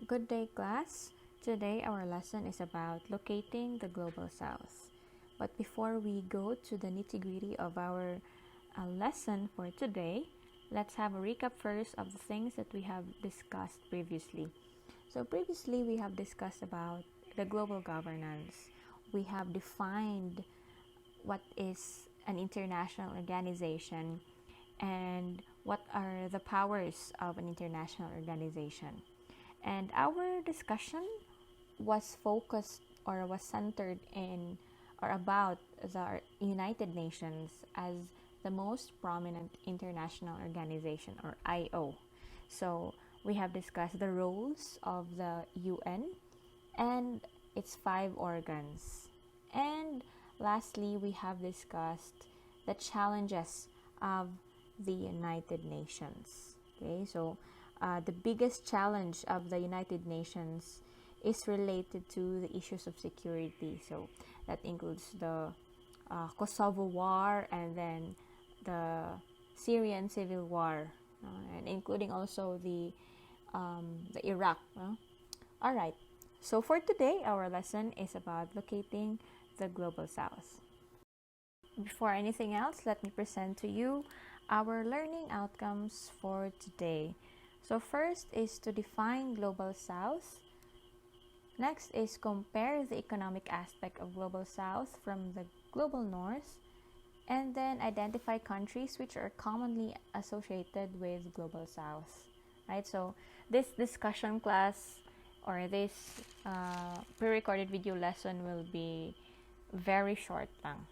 Good day, class. Today our lesson is about locating the global south. But before we go to the nitty-gritty of our lesson for today, let's have a recap first of the things that we have discussed previously. So previously we have discussed about the global governance. We have defined what is an international organization and what are the powers of an international organization. And our discussion was focused or was centered in or about the United Nations as the most prominent international organization, or IO. So we have discussed the roles of the UN and its 5 organs. And lastly, we have discussed the challenges of the United Nations. Okay, so the biggest challenge of the United Nations is related to the issues of security. So that includes the Kosovo War and then the Syrian Civil War, and including also the Iraq. All right. So for today, our lesson is about locating the global south. Before anything else, let me present to you our learning outcomes for today. So first is to define global south. Next is compare the economic aspect of global south from the global north. And then identify countries which are commonly associated with global south. Right? So this discussion class or this pre-recorded video lesson will be very short lang.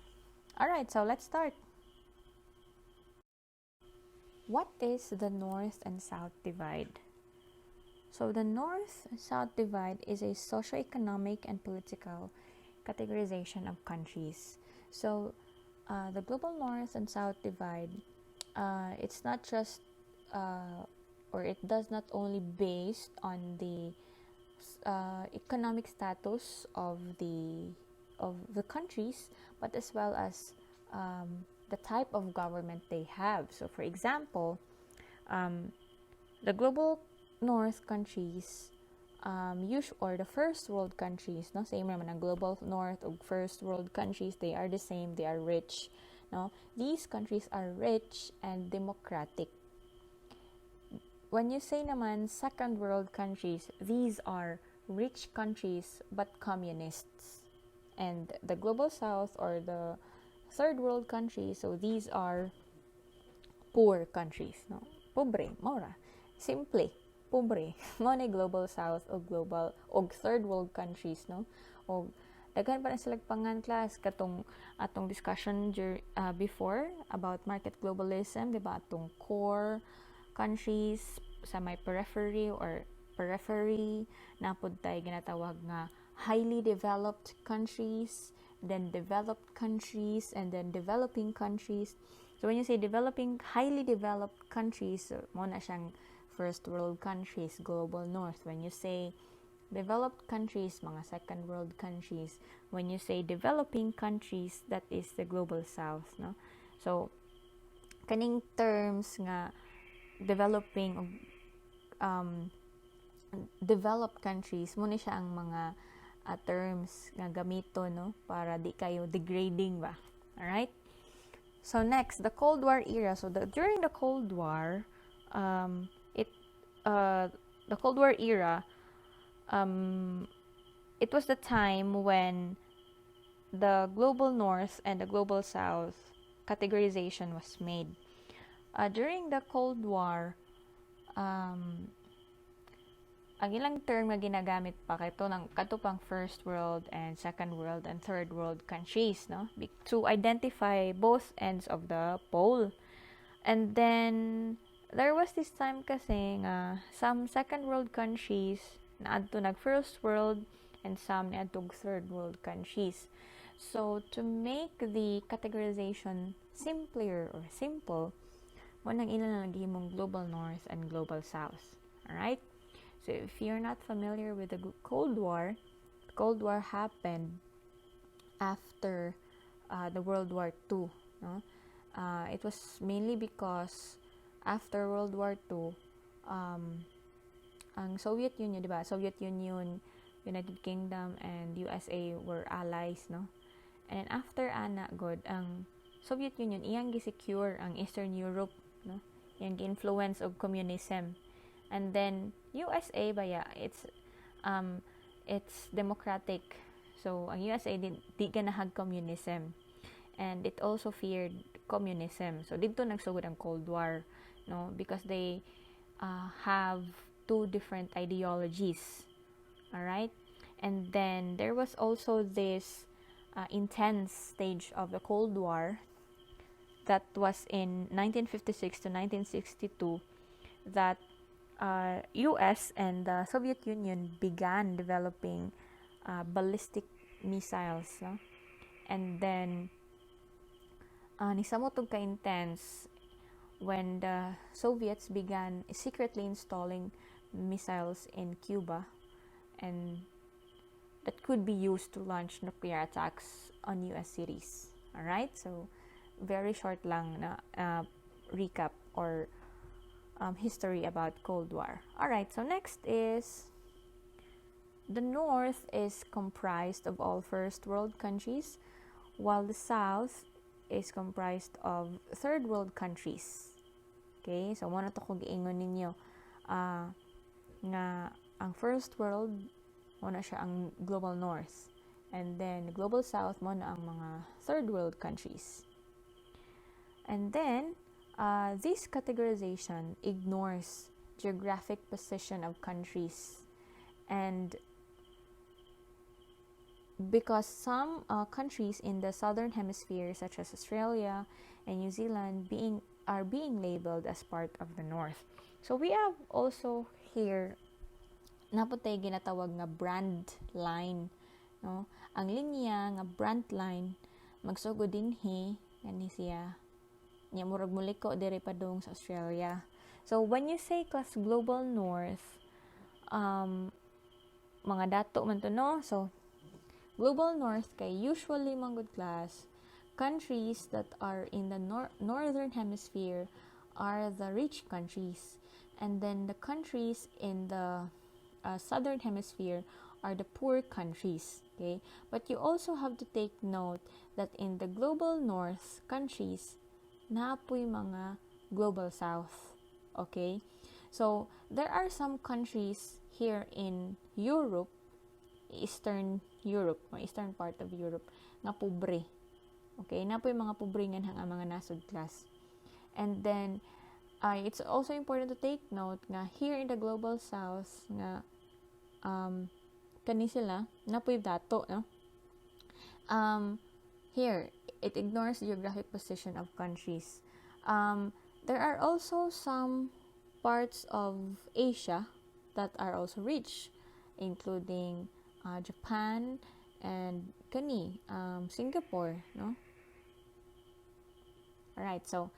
Alright, so let's start. What is the North and South divide? So the North-South divide is a socio-economic and political categorization of countries. So the global North and South divide, it's not just or it does not only based on the economic status of the countries, but as well as the type of government they have. So for example, the global north countries, or the first world countries, no, same naman ang global north or first world countries, they are the same, they are rich, no. These countries are rich and democratic. When you say naman second world countries, these are rich countries but communists. And the global south or the third world countries, so these are poor countries, no. Pobre, mora. Simple, pobre. Mo ni global south o global o third world countries, no. O daghan pa na sila pangan class katong atong discussion before about market globalism, di ba? Atong core countries sa may periphery na pud tay ginatawag nga highly developed countries, then developed countries, and then developing countries. So when you say highly developed countries, so mo na siyang first world countries, global north. When you say developed countries, mga second world countries. When you say developing countries, that is the global south, no? So kaning terms nga developing developed countries, muna siya ang mga terms nga gamito, no, para di kayo degrading ba. All right? So next, the Cold War era. So during the Cold War, the Cold War era, it was the time when the global north and the global south categorization was made. During the Cold War, ang ilang term nga ginagamit pa kato pang first world and second world and third world countries, no, to identify both ends of the pole. And then there was this time kasi nga some second world countries naadto nag first world and some naadto third world countries. So to make the categorization simpler or simple, mo nang ilan naghimong global north and global south. All right? So if you're not familiar with the Cold War happened after the World War II. No? It was mainly because after World War II, ang Soviet Union, di ba? Soviet Union, United Kingdom, and USA were allies, no? And then after ana god ang Soviet Union iyang gi-secure ang Eastern Europe, no? Iyang gi-influence of communism. And then USA baya, it's democratic. So ang USA di ganahag communism. And it also feared communism. So dito nagsugod ang Cold War, no? Because they have two different ideologies. All right? And then there was also this intense stage of the Cold War that was in 1956 to 1962 that US and the Soviet Union began developing ballistic missiles, no? And then nisamot og ka-intense when the Soviets began secretly installing missiles in Cuba, and that could be used to launch nuclear attacks on US cities. All right? So very short lang na recap or history about Cold War. All right, so next is the North is comprised of all first world countries, while the South is comprised of third world countries. Okay, so muna to ko giingon ninyo nga ang first world muna siya ang global North, and then global South muna ang mga third world countries. And then this categorization ignores geographic position of countries, and because some countries in the southern hemisphere, such as Australia and New Zealand, are being labeled as part of the North. So we have also here naputay ginatawag nga brand line, no? Ang linya nga brand line magsugod dinhi kani siya nya murag muliko diri padung sa Australia. So when you say class global North, mga dato man to, no? So global North kay usually manggod class countries that are in the northern hemisphere are the rich countries, and then the countries in the southern hemisphere are the poor countries. Okay, but you also have to take note that in the global North countries napoy mga global South. Okay, so there are some countries here in Europe, Eastern Europe, or eastern part of Europe, nga pobre. Okay, na po yung mga pobre nga ang mga nasod class. And then, it's also important to take note nga here in the global South nga kani sila, na po yung dato, no? Here, it ignores the geographic position of countries. There are also some parts of Asia that are also rich, including Japan and Singapore, no? Alright, so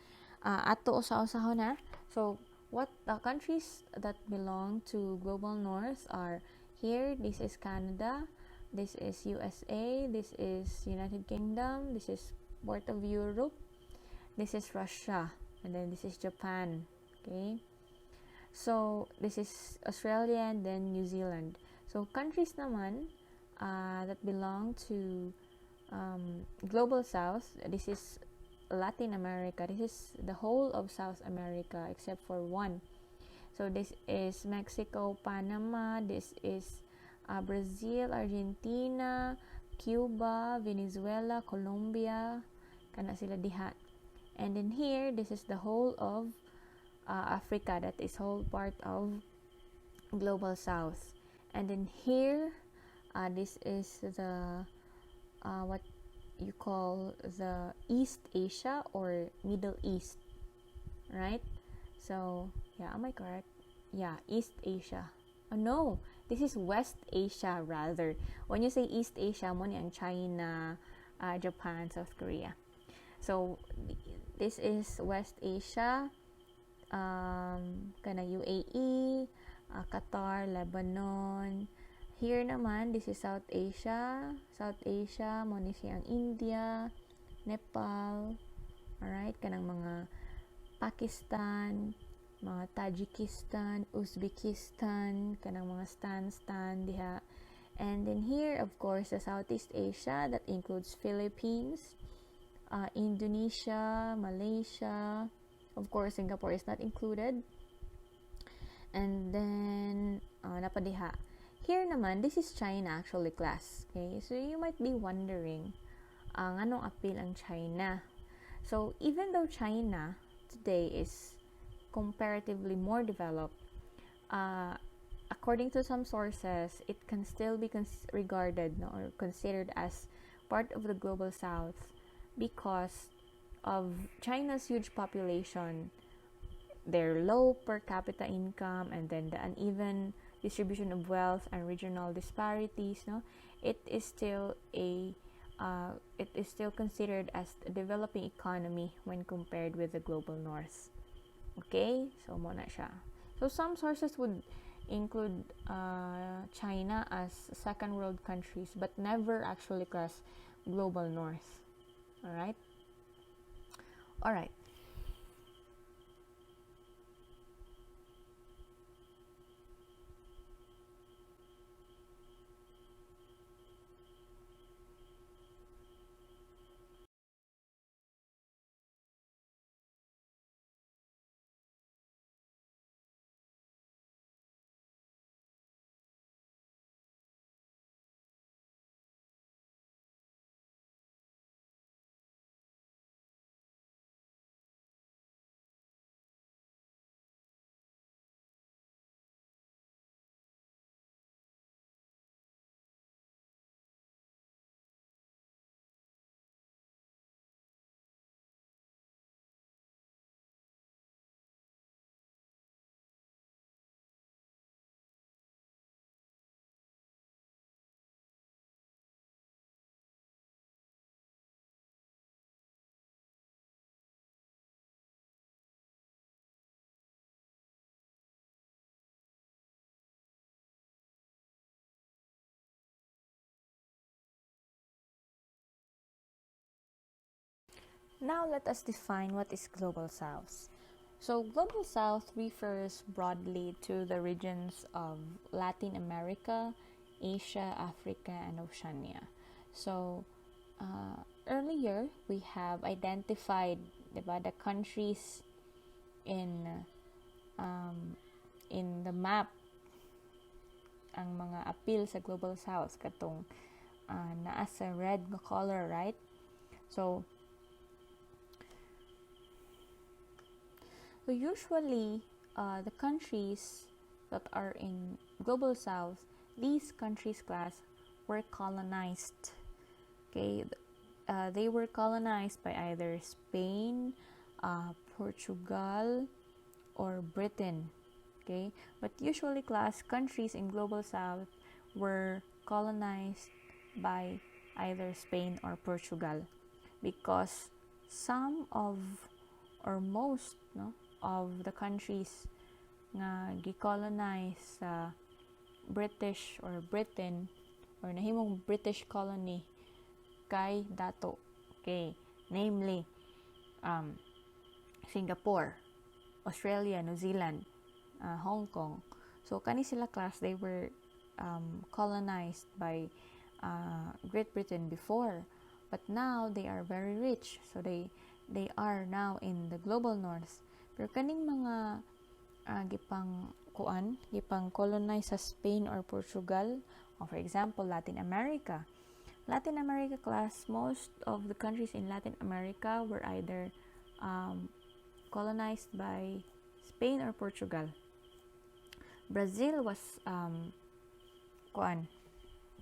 ato usa-usaho na. So what the countries that belong to global North are here. This is Canada, this is USA, this is United Kingdom, this is part of Europe, this is Russia, and then this is Japan. Okay, so this is Australia and then New Zealand. So countries naman that belong to global South, this is Latin America. This is the whole of South America except for one. So this is Mexico, Panama, this is Brazil, Argentina, Cuba, Venezuela, Colombia, kana sila diha. And then here, this is the whole of Africa, that is whole part of global South. And then here, this is the what you call the East Asia or Middle East, right? So yeah, am I correct? Yeah, East Asia. Oh no, this is West Asia rather. When you say East Asia, mo ni ang China, Japan, South Korea. So this is West Asia, kana UAE, Qatar, Lebanon. Here naman, this is South Asia. South Asia, mo ni siyang India, Nepal, alright, kanang mga Pakistan, mga Tajikistan, Uzbekistan, kanang mga stan diha. And then here, of course, the Southeast Asia, that includes Philippines, Indonesia, Malaysia. Of course, Singapore is not included. And then, napadiha. Here naman, this is China actually, class. Okay, so you might be wondering, anong appeal ang China? So, even though China today is comparatively more developed, according to some sources, it can still be regarded or considered as part of the global south because of China's huge population, their low per capita income, and then the uneven distribution of wealth and regional disparities. It is still considered as a developing economy when compared with the global north. Okay, so mo na siya. So some sources would include China as second world countries, but never actually class global north. All right. Now let us define what is Global South. So Global South refers broadly to the regions of Latin America, Asia, Africa, and Oceania. So earlier we have identified, diba, the countries in the map, ang mga appeal sa Global South katong naa sa red color, right? So usually, the countries that are in Global South, these countries, class, were colonized. Okay, they were colonized by either Spain, Portugal, or Britain. Okay, but usually, class, countries in Global South were colonized by either Spain or Portugal because some of or most of the countries nga gicolonize sa British or Britain or nahimong British colony kay dato. Okay, namely Singapore, Australia, New Zealand, Hong Kong. So kani sila, class, they were colonized by Great Britain before, but now they are very rich, so they are now in the global north. Pero kaning mga gipang colonize sa Spain or Portugal, or for example Latin America, class, most of the countries in Latin America were either colonized by Spain or Portugal. Brazil was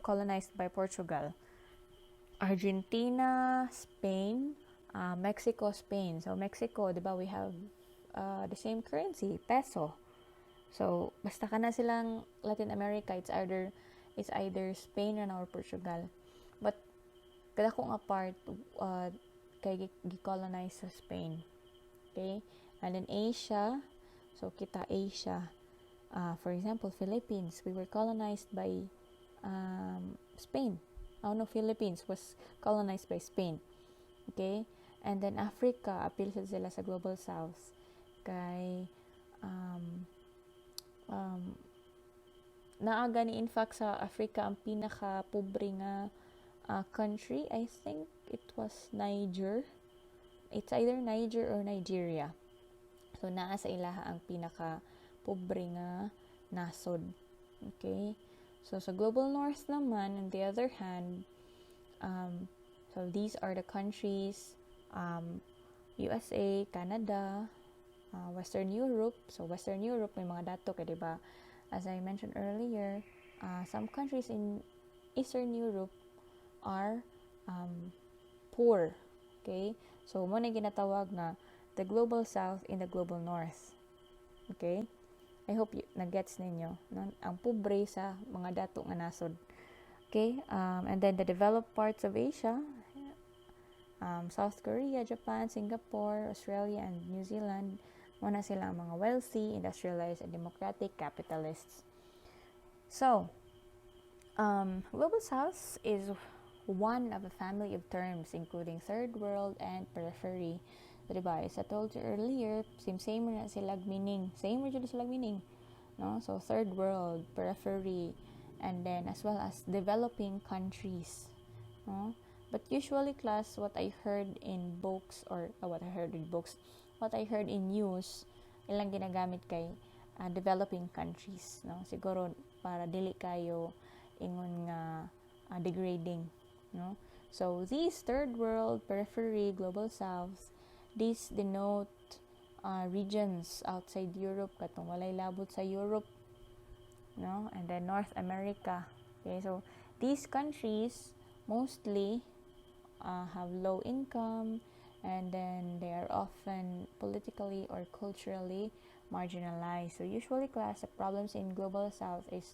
colonized by Portugal. Argentina, Spain, Mexico, Spain. So Mexico, diba, we have the same currency, peso. So basta ka na silang Latin America, it's either Spain or Portugal. But kada kong apart kay gicolonize sa Spain. Okay? And then Asia, so kita Asia, for example Philippines, we were colonized by Spain. Philippines was colonized by Spain. Okay? And then Africa, appeal sila sa Global South. Kay um, um, naaga ni in fact sa Africa ang pinaka pobre nga country. I think it was Niger. It's either Niger or Nigeria. So naa sa ilaha ang pinaka pobre nga nasod. Okay? So sa global north naman, on the other hand, so these are the countries, USA, Canada, Western Europe. So Western Europe may mga dato kay diba? As I mentioned earlier, some countries in Eastern Europe are poor. Okay? So mo na ginatawag na the global south in the global north. Okay? I hope na-gets ninyo. No? Ang pobre sa mga dato nga nasod. Okay? And then the developed parts of Asia, South Korea, Japan, Singapore, Australia, and New Zealand, muna sila ang mga wealthy, industrialized, and democratic capitalists. So, Global South is one of a family of terms including third world and periphery. So, diba, as I told you earlier, same na silag meaning. Same na silag meaning. No? So, third world, periphery, and then as well as developing countries. No? But usually, class, what I heard in books, what I heard in news, ilang ginagamit kay developing countries. No? Siguro, para dili kayo ingon nga degrading. No? So, these third world, periphery, global south, these denote regions outside Europe, katong walay labot sa Europe, no? And then North America. Okay, so these countries mostly have low income, and then they are often politically or culturally marginalized. So usually, class, the problems in global south is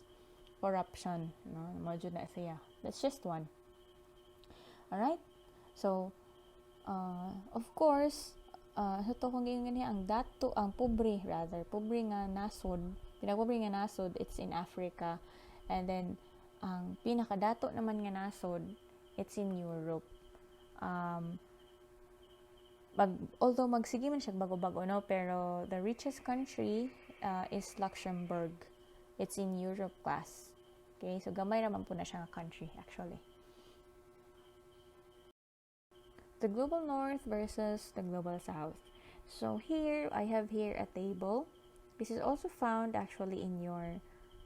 corruption. No, module na siya. That's just one. All right. So, of course, sa to kung ganyan ang dato, ang pobre nga nasod, pinagpobre nga nasod, it's in Africa. And then, ang pinakadato naman nga nasod, it's in Europe. Although magsige man siya bago-bago, no? Pero the richest country is Luxembourg. It's in Europe, class. Okay? So, gamay naman po na siya nga country, actually. The global north versus the global south. So here, I have here a table. This is also found actually in your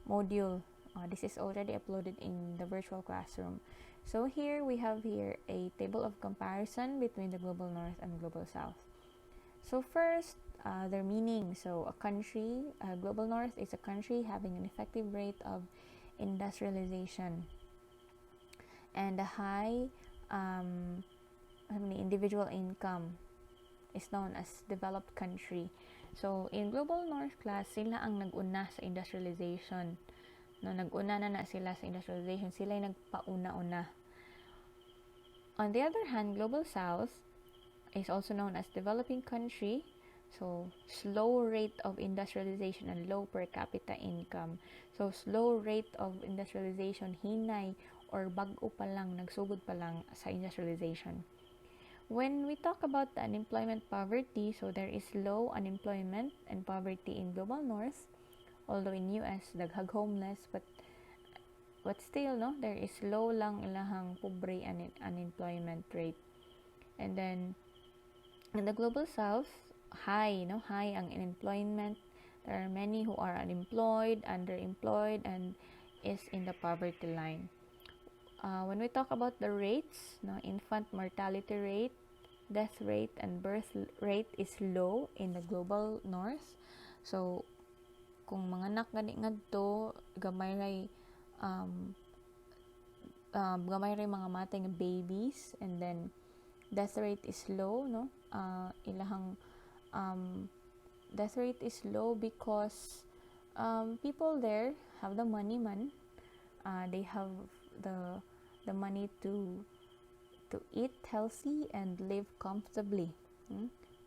module. This is already uploaded in the virtual classroom. So here, we have here a table of comparison between the global north and global south. So first, their meaning. So a country, global north is a country having an effective rate of industrialization and a high individual income is known as developed country. So, in global north, class, sila ang nag-una sa industrialization. No, nag-una na sila sa industrialization. Sila yung nagpauna-una. On the other hand, global south is also known as developing country. So, slow rate of industrialization and low per capita income. So, slow rate of industrialization, hinay or bago pa lang, nagsugod pa lang sa industrialization. When we talk about the unemployment poverty, so there is low unemployment and poverty in global north, although in US daghag homeless, but still, no, there is low lang ilahang pobre unemployment rate. And then in the global south, high ang unemployment. There are many who are unemployed, underemployed, and is in the poverty line. When we talk about the rates, infant mortality rate, death rate, and birth rate is low in the global north. So, kung mga anak gani ngadto, gamay ray mga matay nga babies, and then death rate is low, no? Ilahang death rate is low because people there have the money man. They have the money to eat healthy and live comfortably.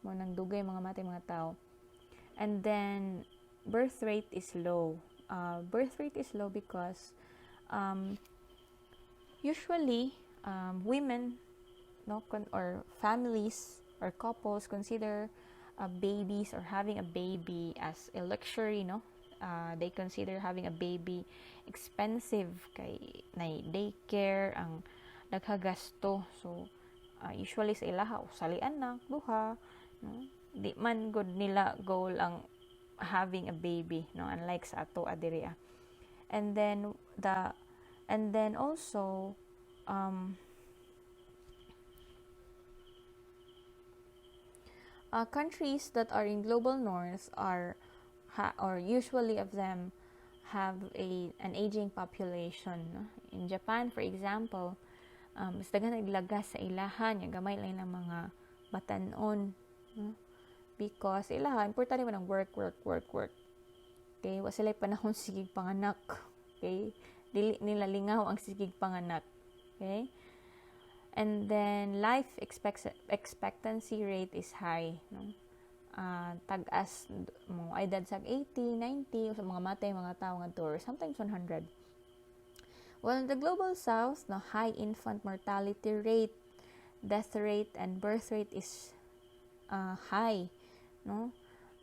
Mo nang dugay mga matay mga tao. And then birth rate is low. Birth rate is low because usually women, or families or couples consider babies or having a baby as a luxury, no? They consider having a baby expensive kay na daycare ang naghagasto. So usually sa ilaha salian na duha, no? Di man good nila goal ang having a baby, no, unlike sa ato adiri. And then also countries that are in global north or usually of them have an aging population, no? In Japan, for example, mas daghan naglagas sa ilahan, yung gamay lang ng mga batanon, no? Because ilahan, importante man ang work. Okay, wa sila panahon sigig panganak. Okay, dili nila lingaw ang sigig panganak. Okay, and then life expectancy rate is high, no? Tag-as mo ay edad sa 80, 90 o sa mga matay mga tao nga or sometimes 100. Well, in the global south, no, high infant mortality rate, death rate, and birth rate is high, no?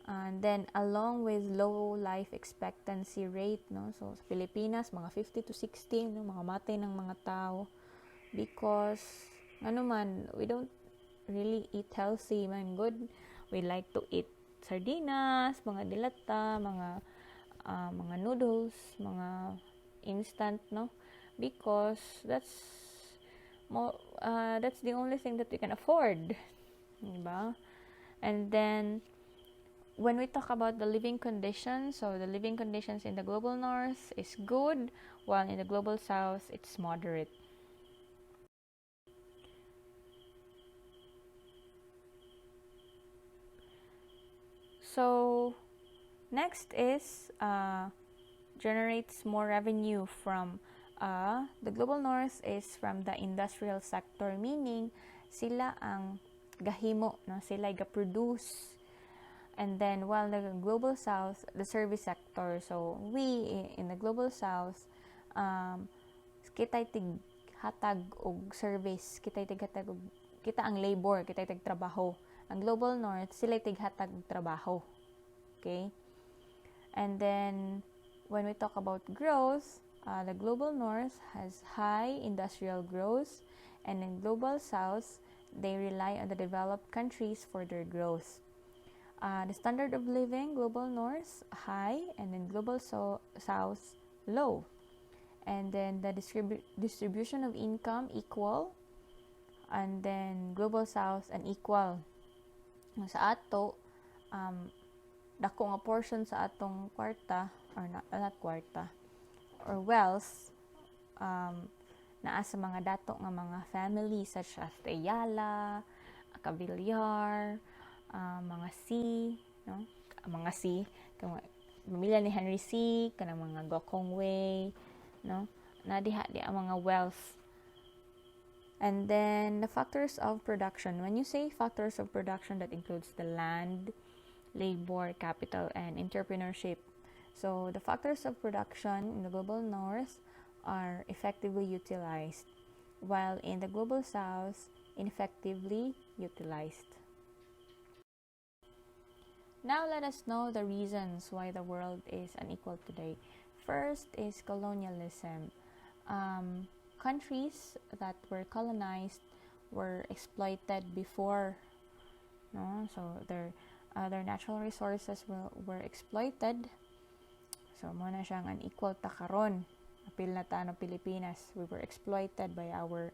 And then along with low life expectancy rate, no? So sa Pilipinas mga 50 to 60, no, mga matay ng mga tao because we don't really eat healthy man good. We like to eat sardinas, mga dilata, mga noodles, mga instant, no? Because that's the only thing that we can afford, diba? And then when we talk about the living conditions, so the living conditions in the global north is good, while in the global south it's moderate. So next is generates more revenue from the global north is from the industrial sector, meaning sila ang gahimo, no? Sila ga-produce. And then while the global south, the service sector. So we in the global south, kita tig hatag og service, kita ang labor, kita tig trabaho. Ang global north, sila tighatag trabaho. Okay? And then, when we talk about growth, the global north has high industrial growth, and in global south, they rely on the developed countries for their growth. The standard of living, global north, high, and in global south, low. And then the distribution of income, equal, and then global south, unequal. Sa ato, dako nga portion sa atong kwarta or not kwarta or wealth naa sa mga dato nga mga family such as the Ayala, Cavillar, mga C, no? Mga C, pamilya ni Henry C, kanang mga Gokong Wei, no? Na diha ang mga wealth. And then the factors of production. When you say factors of production, that includes the land, labor, capital, and entrepreneurship. So the factors of production in the global north are effectively utilized, while in the global south, ineffectively utilized. Now let us know the reasons why the world is unequal today. First is colonialism. Countries that were colonized were exploited before, no? So their natural resources were exploited. So mo na siyang unequal ta karon. Apil na ta ng Pilipinas, we were exploited by our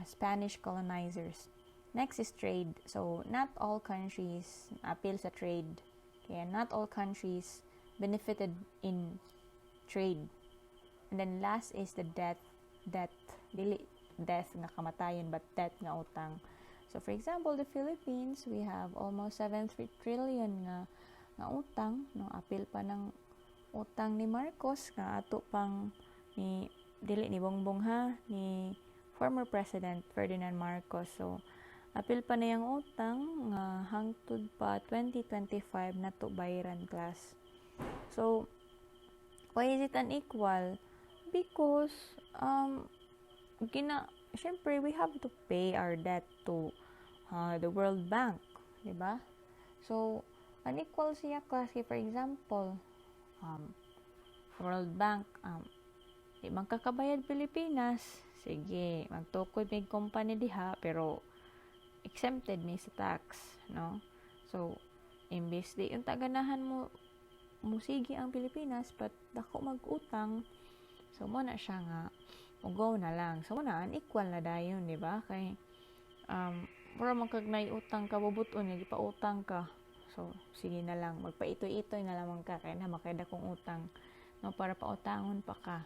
Spanish colonizers. Next is trade. So not all countries apil sa trade. Kaya not all countries benefited in trade. And then last is the debt. Dili death nga kamatayon, but debt nga utang. So for example, the Philippines, we have almost 7 trillion nga utang, no? Apil pa ng utang ni Marcos nga ato pang ni dili ni Bongbong ha, ni former President Ferdinand Marcos. So apil pa na yung utang nga hangtod pa 2025 nato bayaran class. So why is it unequal? Because syempre we have to pay our debt to the World Bank, di ba? So, unequal siya kasi, for example, World Bank, di man kakabayad Pilipinas, sige, magtukod may company diha, pero exempted may sa tax, no? So, imbes di yung taganahan mo, musigi ang Pilipinas, but dako mag-utang, so mo na siya nga, ugaw na lang. So, mo na, unequal na dayon, di ba? Kay, para magkagnay utang ka, bubuton, nagpautang ka. So, sige na lang, magpaitoy-itoy na lamang ka, kaya na makaya kong utang, no? Para pautangon pa ka,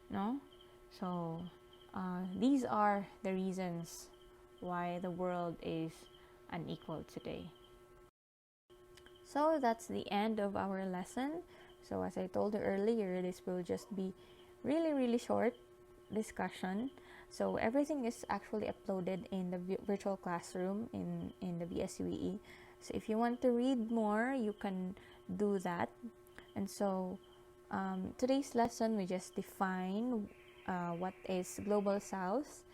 no? So, these are the reasons why the world is unequal today. So that's the end of our lesson. So as I told you earlier, this will just be really short discussion. So everything is actually uploaded in the virtual classroom in the BSUE. So if you want to read more, you can do that. And so today's lesson, we just define what is global south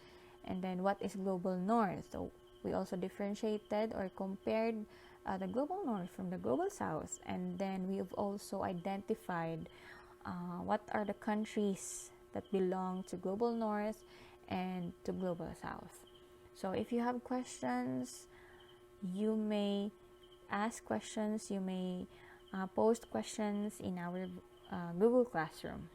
and then what is global north. So we also differentiated or compared the global north from the global south, and then we've also identified what are the countries that belong to global north and to global south. So if you have questions, you may ask questions, you may post questions in our Google Classroom.